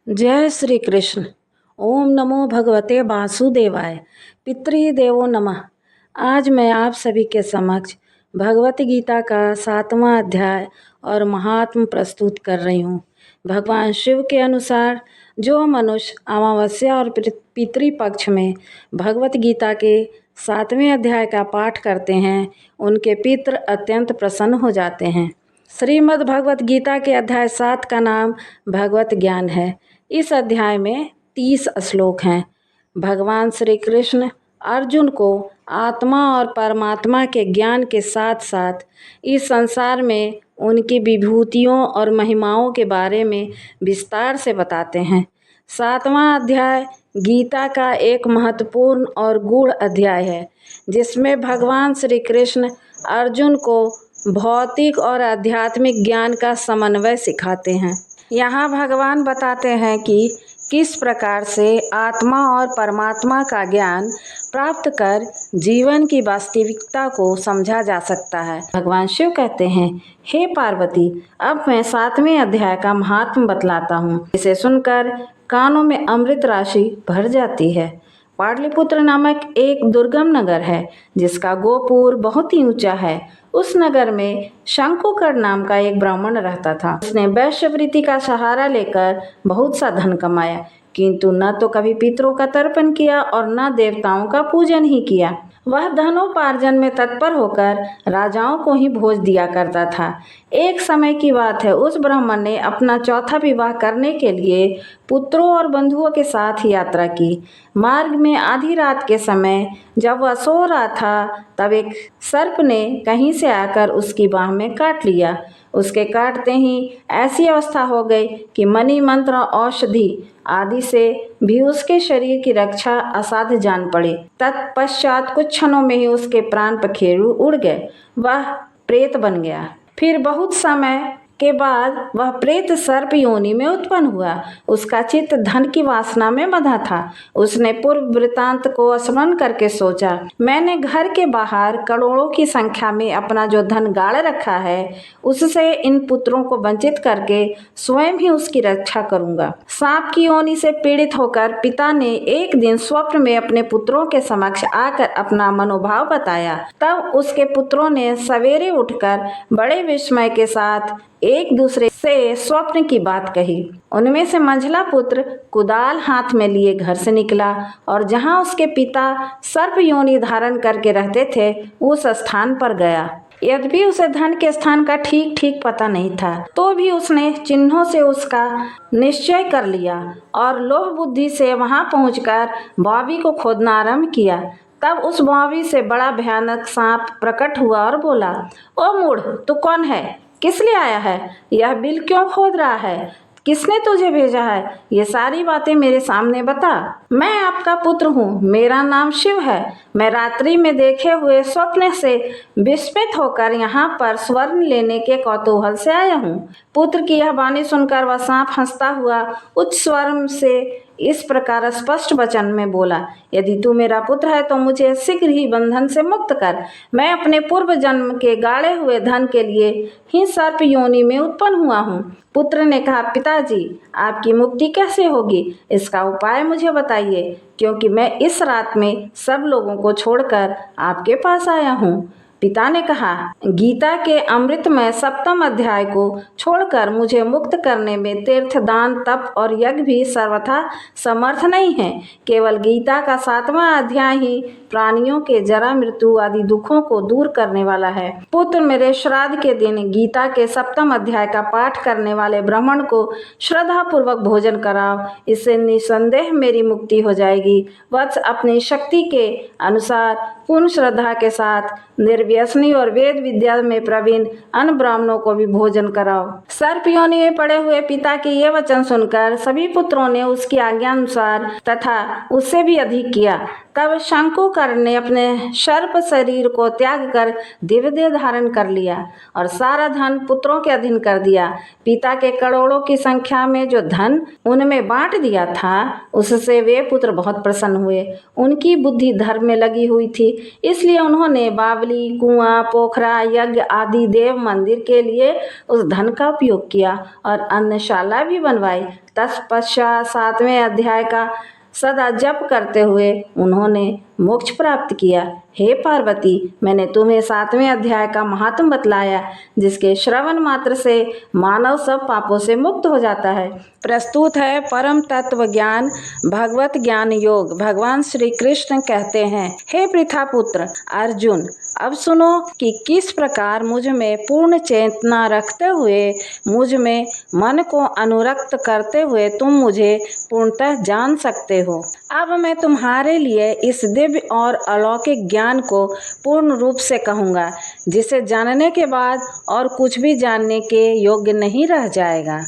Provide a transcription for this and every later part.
जय श्री कृष्ण। ओम नमो भगवते वासुदेवाय। पितृदेवो नमः। आज मैं आप सभी के समक्ष भगवत गीता का 7वां अध्याय और महात्म प्रस्तुत कर रही हूँ। भगवान शिव के अनुसार जो मनुष्य अमावस्या और पितृपक्ष में भगवत गीता के 7वें अध्याय का पाठ करते हैं, उनके पितृ अत्यंत प्रसन्न हो जाते हैं। श्रीमद् भगवत गीता के अध्याय 7 का नाम भगवत ज्ञान है। इस अध्याय में 30 श्लोक हैं। भगवान श्री कृष्ण अर्जुन को आत्मा और परमात्मा के ज्ञान के साथ साथ इस संसार में उनकी विभूतियों और महिमाओं के बारे में विस्तार से बताते हैं। 7वां अध्याय गीता का एक महत्वपूर्ण और गूढ़ अध्याय है, जिसमें भगवान श्री कृष्ण अर्जुन को भौतिक और आध्यात्मिक ज्ञान का समन्वय सिखाते हैं। यहाँ भगवान बताते हैं कि किस प्रकार से आत्मा और परमात्मा का ज्ञान प्राप्त कर जीवन की वास्तविकता को समझा जा सकता है। भगवान शिव कहते हैं, हे पार्वती, अब मैं 7वें अध्याय का महात्म बतलाता हूँ। इसे सुनकर कानों में अमृत राशि भर जाती है। पाटलिपुत्र नामक एक दुर्गम नगर है, जिसका गोपुर बहुत ही ऊंचा है। उस नगर में शंकुकर नाम का एक ब्राह्मण रहता था। उसने वैश्यवृत्ति का सहारा लेकर बहुत सा धन कमाया, किंतु न तो कभी पितरों का तर्पण किया और न देवताओं का पूजन ही किया। वह धनोपार्जन में तत्पर होकर राजाओं को ही भोज दिया करता था। एक समय की बात है, उस ब्राह्मण ने अपना चौथा विवाह करने के लिए पुत्रों और बंधुओं के साथ यात्रा की। मार्ग में आधी रात के समय जब वह सो रहा था, तब एक सर्प ने कहीं से आकर उसकी बाह में काट लिया। उसके काटते ही ऐसी अवस्था हो गई कि मणि मंत्र औषधि आदि से भी उसके शरीर की रक्षा असाध्य जान पड़ी। तत्पश्चात कुछ क्षणों में ही उसके प्राण पखेरु उड़ गए। वह प्रेत बन गया। फिर बहुत समय के बाद वह प्रेत सर्प योनि में उत्पन्न हुआ। उसका चित्त धन की वासना में बंधा था। उसने पूर्व वृतांत को स्मरण करके सोचा, मैंने घर के बाहर करोड़ों की संख्या में अपना जो धन गाड़ रखा है, उससे इन पुत्रों को वंचित करके स्वयं ही उसकी रक्षा करूंगा। सांप की योनि से पीड़ित होकर पिता ने एक दिन स्वप्न में अपने पुत्रों के समक्ष आकर अपना मनोभाव बताया। तब उसके पुत्रों ने सवेरे उठकर बड़े विस्मय के साथ एक दूसरे से स्वप्न की बात कही। उनमें से मंझला पुत्र कुदाल हाथ में लिए घर से निकला और जहां उसके पिता सर्प योनि धारण करके रहते थे, उस स्थान पर गया। यद्यपि उसे धन के स्थान का ठीक ठीक पता नहीं था, तो भी उसने चिन्हों से उसका निश्चय कर लिया और लोभ बुद्धि से वहां पहुंचकर बावी को खोदना आरंभ किया। तब उस बावी से बड़ा भयानक सांप प्रकट हुआ और बोला, ओ मूढ़, तू कौन है? किस लिए आया है? यह बिल क्यों खोद रहा है? किसने तुझे भेजा है? ये सारी बातें मेरे सामने बता। मैं आपका पुत्र हूँ, मेरा नाम शिव है। मैं रात्रि में देखे हुए स्वप्न से विस्मित होकर यहाँ पर स्वर्ण लेने के कौतूहल से आया हूँ। पुत्र की यह वाणी सुनकर वह सांप हंसता हुआ उच्च स्वर से इस प्रकार स्पष्ट वचन में बोला, यदि तू मेरा पुत्र है तो मुझे शीघ्र ही बंधन से मुक्त कर। मैं अपने पूर्व जन्म के गाड़े हुए धन के लिए ही सर्प योनि में उत्पन्न हुआ हूँ। पुत्र ने कहा, पिताजी, आपकी मुक्ति कैसे होगी? इसका उपाय मुझे बताइए, क्योंकि मैं इस रात में सब लोगों को छोड़कर आपके पास आया हूँ। पिता ने कहा, गीता के अमृतमय 7वें अध्याय को छोड़कर मुझे मुक्त करने में तीर्थ, दान, तप और यज्ञ भी सर्वथा समर्थ नहीं है। केवल गीता का 7वां अध्याय ही प्राणियों के जरा, मृत्यु आदि दुखों को दूर करने वाला है। पुत्र, मेरे श्राद्ध के दिन गीता के 7वें अध्याय का पाठ करने वाले ब्राह्मण को श्रद्धा पूर्वक भोजन कराओ। इससे निसंदेह मेरी मुक्ति हो जाएगी। वत्स, अपनी शक्ति के अनुसार पूर्ण श्रद्धा के साथ निर्व्यसनी और वेद विद्या में प्रवीण अन्य ब्राह्मणों को भी भोजन कराओ। सर्प योनि में पड़े हुए पिता के ये वचन सुनकर सभी पुत्रों ने उसकी आज्ञा अनुसार तथा उससे भी अधिक किया। तब शंकुकर ने अपने सर्प शरीर को त्याग कर दिव्य देह धारण कर लिया और सारा धन पुत्रों के अधीन कर दिया। पिता के करोड़ों की संख्या में जो धन उनमें बांट दिया था, उससे वे पुत्र बहुत प्रसन्न हुए। उनकी बुद्धि धर्म में लगी हुई थी, इसलिए उन्होंने बावली, कुआं, पोखरा, यज्ञ आदि देव मंदिर के लिए उस धन का उपयोग किया और अन्नशाला भी बनवाई। तत्पश्चात 7वें अध्याय का सदा जप करते हुए उन्होंने मोक्ष प्राप्त किया। हे पार्वती, मैंने तुम्हें 7वें अध्याय का महात्म बतलाया, जिसके श्रवण मात्र से मानव सब पापों से मुक्त हो जाता है। प्रस्तुत है परम तत्व ज्ञान भगवत ज्ञान योग। भगवान श्री कृष्ण कहते हैं, हे पृथा पुत्र अर्जुन, अब सुनो कि किस प्रकार मुझ में पूर्ण चेतना रखते हुए, मुझ में मन को अनुरक्त करते हुए तुम मुझे पूर्णतः जान सकते हो। अब मैं तुम्हारे लिए इस दिव्य और अलौकिक ज्ञान को पूर्ण रूप से कहूँगा, जिसे जानने के बाद और कुछ भी जानने के योग्य नहीं रह जाएगा।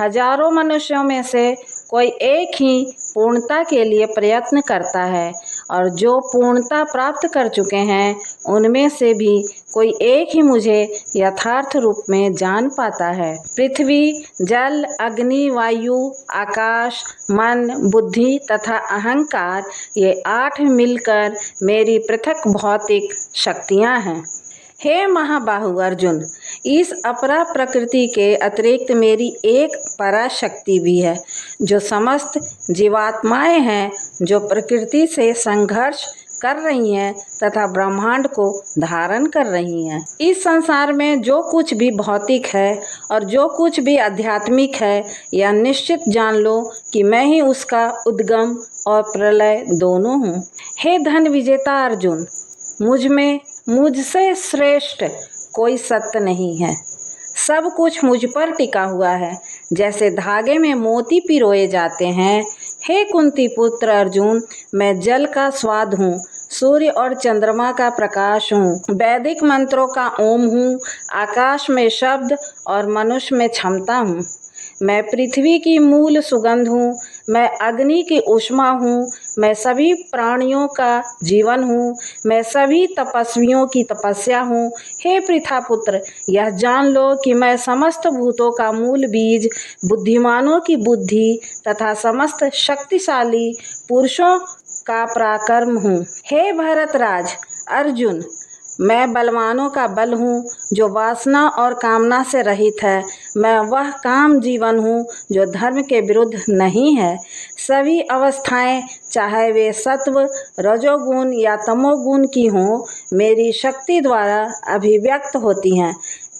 हजारों मनुष्यों में से कोई एक ही पूर्णता के लिए प्रयत्न करता है, और जो पूर्णता प्राप्त कर चुके हैं उनमें से भी कोई एक ही मुझे यथार्थ रूप में जान पाता है। पृथ्वी, जल, अग्नि, वायु, आकाश, मन, बुद्धि तथा अहंकार, ये 8 मिलकर मेरी पृथक भौतिक शक्तियाँ हैं। हे महाबाहु अर्जुन, इस अपरा प्रकृति के अतिरिक्त मेरी एक पराशक्ति भी है, जो समस्त जीवात्माएं हैं, जो प्रकृति से संघर्ष कर रही हैं तथा ब्रह्मांड को धारण कर रही हैं। इस संसार में जो कुछ भी भौतिक है और जो कुछ भी आध्यात्मिक है, यह निश्चित जान लो कि मैं ही उसका उद्गम और प्रलय दोनों हूँ। हे धन विजेता अर्जुन, मुझसे श्रेष्ठ कोई सत्य नहीं है। सब कुछ मुझ पर टिका हुआ है, जैसे धागे में मोती पिरोए जाते हैं। हे कुंती पुत्र अर्जुन, मैं जल का स्वाद हूँ, सूर्य और चंद्रमा का प्रकाश हूँ, वैदिक मंत्रों का ओम हूँ, आकाश में शब्द और मनुष्य में क्षमता हूँ। मैं पृथ्वी की मूल सुगंध हूँ, मैं अग्नि की ऊष्मा हूँ, मैं सभी प्राणियों का जीवन हूँ, मैं सभी तपस्वियों की तपस्या हूँ। हे पृथा पुत्र, यह जान लो कि मैं समस्त भूतों का मूल बीज, बुद्धिमानों की बुद्धि तथा समस्त शक्तिशाली पुरुषों का पराक्रम हूँ। हे भरतराज अर्जुन, मैं बलवानों का बल हूँ, जो वासना और कामना से रहित है। मैं वह काम जीवन हूँ जो धर्म के विरुद्ध नहीं है। सभी अवस्थाएं, चाहे वे सत्व, रजोगुण या तमोगुण की हों, मेरी शक्ति द्वारा अभिव्यक्त होती हैं।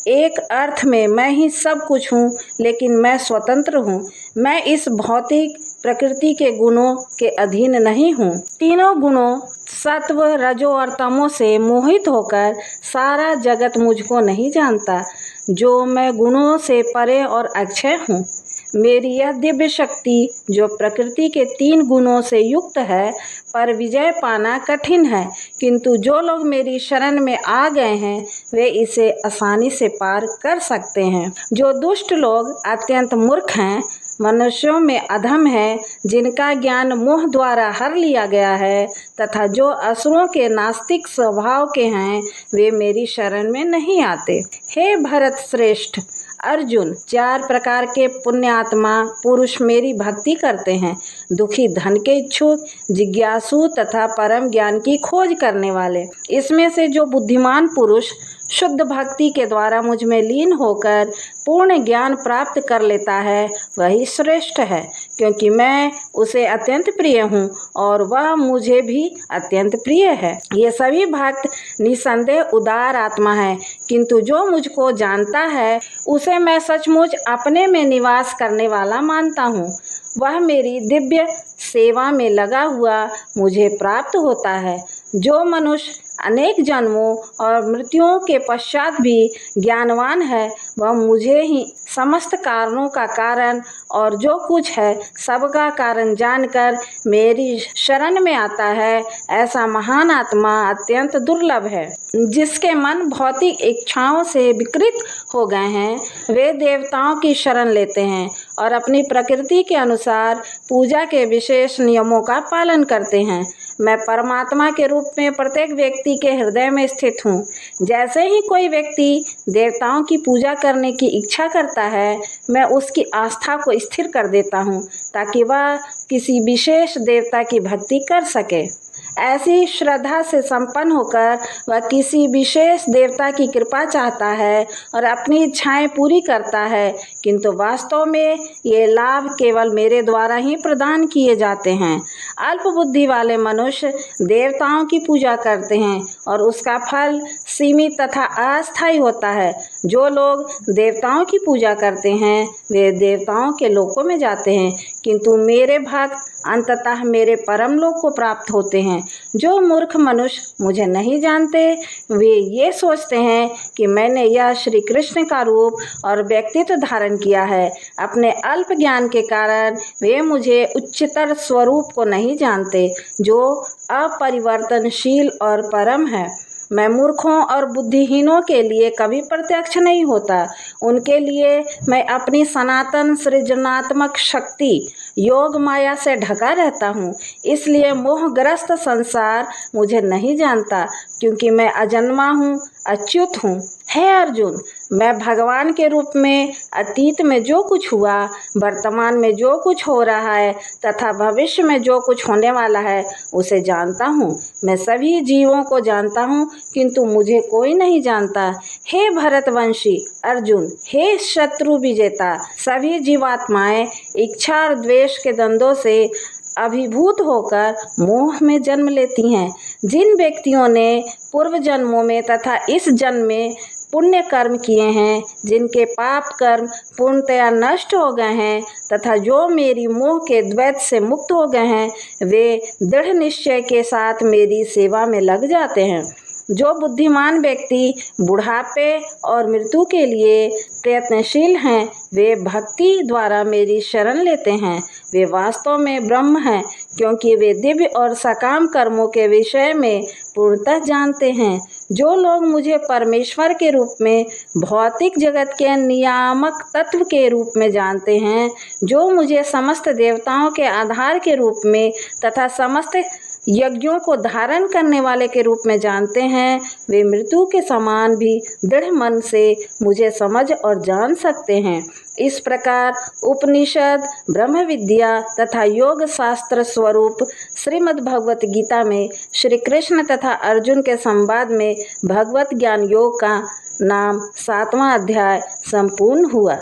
एक अर्थ में मैं ही सब कुछ हूँ, लेकिन मैं स्वतंत्र हूँ। मैं इस भौतिक प्रकृति के गुणों के अधीन नहीं हूँ। तीनों गुणों सत्व, रजो और तमो से मोहित होकर सारा जगत मुझको नहीं जानता, जो मैं गुणों से परे और अक्षय हूँ। मेरी यह दिव्य शक्ति, जो प्रकृति के 3 गुणों से युक्त है, पर विजय पाना कठिन है, किंतु जो लोग मेरी शरण में आ गए हैं वे इसे आसानी से पार कर सकते हैं। जो दुष्ट लोग अत्यंत मूर्ख हैं, मनुष्यों में अधम है, जिनका ज्ञान मोह द्वारा हर लिया गया है, तथा जो असुरों के नास्तिक स्वभाव के हैं, वे मेरी शरण में नहीं आते। हे भरत श्रेष्ठ अर्जुन, 4 प्रकार के पुण्यात्मा पुरुष मेरी भक्ति करते हैं। दुखी धन के इच्छुक, जिज्ञासु तथा परम ज्ञान की खोज करने वाले। इसमें से जो बुद्धिमान पुरुष शुद्ध भक्ति के द्वारा मुझ में लीन होकर पूर्ण ज्ञान प्राप्त कर लेता है, वही श्रेष्ठ है, क्योंकि मैं उसे अत्यंत प्रिय हूँ और वह मुझे भी अत्यंत प्रिय है। ये सभी भक्त निसंदेह उदार आत्मा है, किंतु जो मुझको जानता है उसे मैं सचमुच अपने में निवास करने वाला मानता हूँ। वह मेरी दिव्य सेवा में लगा हुआ मुझे प्राप्त होता है। जो मनुष्य अनेक जन्मों और मृत्युओं के पश्चात भी ज्ञानवान है, वह मुझे ही समस्त कारणों का कारण और जो कुछ है सबका कारण जानकर मेरी शरण में आता है, ऐसा महान आत्मा अत्यंत दुर्लभ है। जिसके मन भौतिक इच्छाओं से विकृत हो गए हैं, वे देवताओं की शरण लेते हैं और अपनी प्रकृति के अनुसार पूजा के विशेष नियमों का पालन करते हैं। मैं परमात्मा के रूप में प्रत्येक व्यक्ति के हृदय में स्थित हूँ। जैसे ही कोई व्यक्ति देवताओं की पूजा करने की इच्छा करता है, मैं उसकी आस्था को स्थिर कर देता हूँ, ताकि वह किसी विशेष देवता की भक्ति कर सके। ऐसी श्रद्धा से संपन्न होकर वह किसी विशेष देवता की कृपा चाहता है और अपनी इच्छाएं पूरी करता है, किंतु वास्तव में ये लाभ केवल मेरे द्वारा ही प्रदान किए जाते हैं। अल्प बुद्धि वाले मनुष्य देवताओं की पूजा करते हैं और उसका फल सीमित तथा अस्थायी होता है। जो लोग देवताओं की पूजा करते हैं वे देवताओं के लोकों में जाते हैं, किंतु मेरे भक्त अंततः मेरे परम लोक को प्राप्त होते हैं। जो मूर्ख मनुष्य मुझे नहीं जानते वे ये सोचते हैं कि मैंने यह श्री कृष्ण का रूप और व्यक्तित्व धारण किया है। अपने अल्प ज्ञान के कारण वे मुझे उच्चतर स्वरूप को नहीं जानते, जो अपरिवर्तनशील और परम है। मैं मूर्खों और बुद्धिहीनों के लिए कभी प्रत्यक्ष नहीं होता। उनके लिए मैं अपनी सनातन सृजनात्मक शक्ति योग माया से ढका रहता हूँ। इसलिए मोहग्रस्त संसार मुझे नहीं जानता, क्योंकि मैं अजन्मा हूँ, अच्युत हूँ। हे अर्जुन, मैं भगवान के रूप में अतीत में जो कुछ हुआ, वर्तमान में जो कुछ हो रहा है तथा भविष्य में जो कुछ होने वाला है उसे जानता हूँ। मैं सभी जीवों को जानता हूँ, किंतु मुझे कोई नहीं जानता। हे भरतवंशी अर्जुन, हे शत्रु विजेता, सभी जीवात्माएं इच्छा और द्वेष के द्वंद्वों से अभिभूत होकर मोह में जन्म लेती हैं। जिन व्यक्तियों ने पूर्व जन्मों में तथा इस जन्म में पुण्य कर्म किए हैं, जिनके पाप कर्म पूर्णतया नष्ट हो गए हैं तथा जो मेरी मोह के द्वैत से मुक्त हो गए हैं, वे दृढ़ निश्चय के साथ मेरी सेवा में लग जाते हैं। जो बुद्धिमान व्यक्ति बुढ़ापे और मृत्यु के लिए प्रयत्नशील हैं, वे भक्ति द्वारा मेरी शरण लेते हैं। वे वास्तव में ब्रह्म हैं, क्योंकि वे दिव्य और सकाम कर्मों के विषय में पूर्णतः जानते हैं। जो लोग मुझे परमेश्वर के रूप में भौतिक जगत के नियामक तत्व के रूप में जानते हैं, जो मुझे समस्त देवताओं के आधार के रूप में तथा समस्त यज्ञों को धारण करने वाले के रूप में जानते हैं, वे मृत्यु के समान भी दृढ़ मन से मुझे समझ और जान सकते हैं। इस प्रकार उपनिषद, ब्रह्म विद्या तथा योग शास्त्र स्वरूप श्रीमद् भगवत गीता में श्री कृष्ण तथा अर्जुन के संवाद में भगवत ज्ञान योग का नाम 7वां अध्याय संपूर्ण हुआ।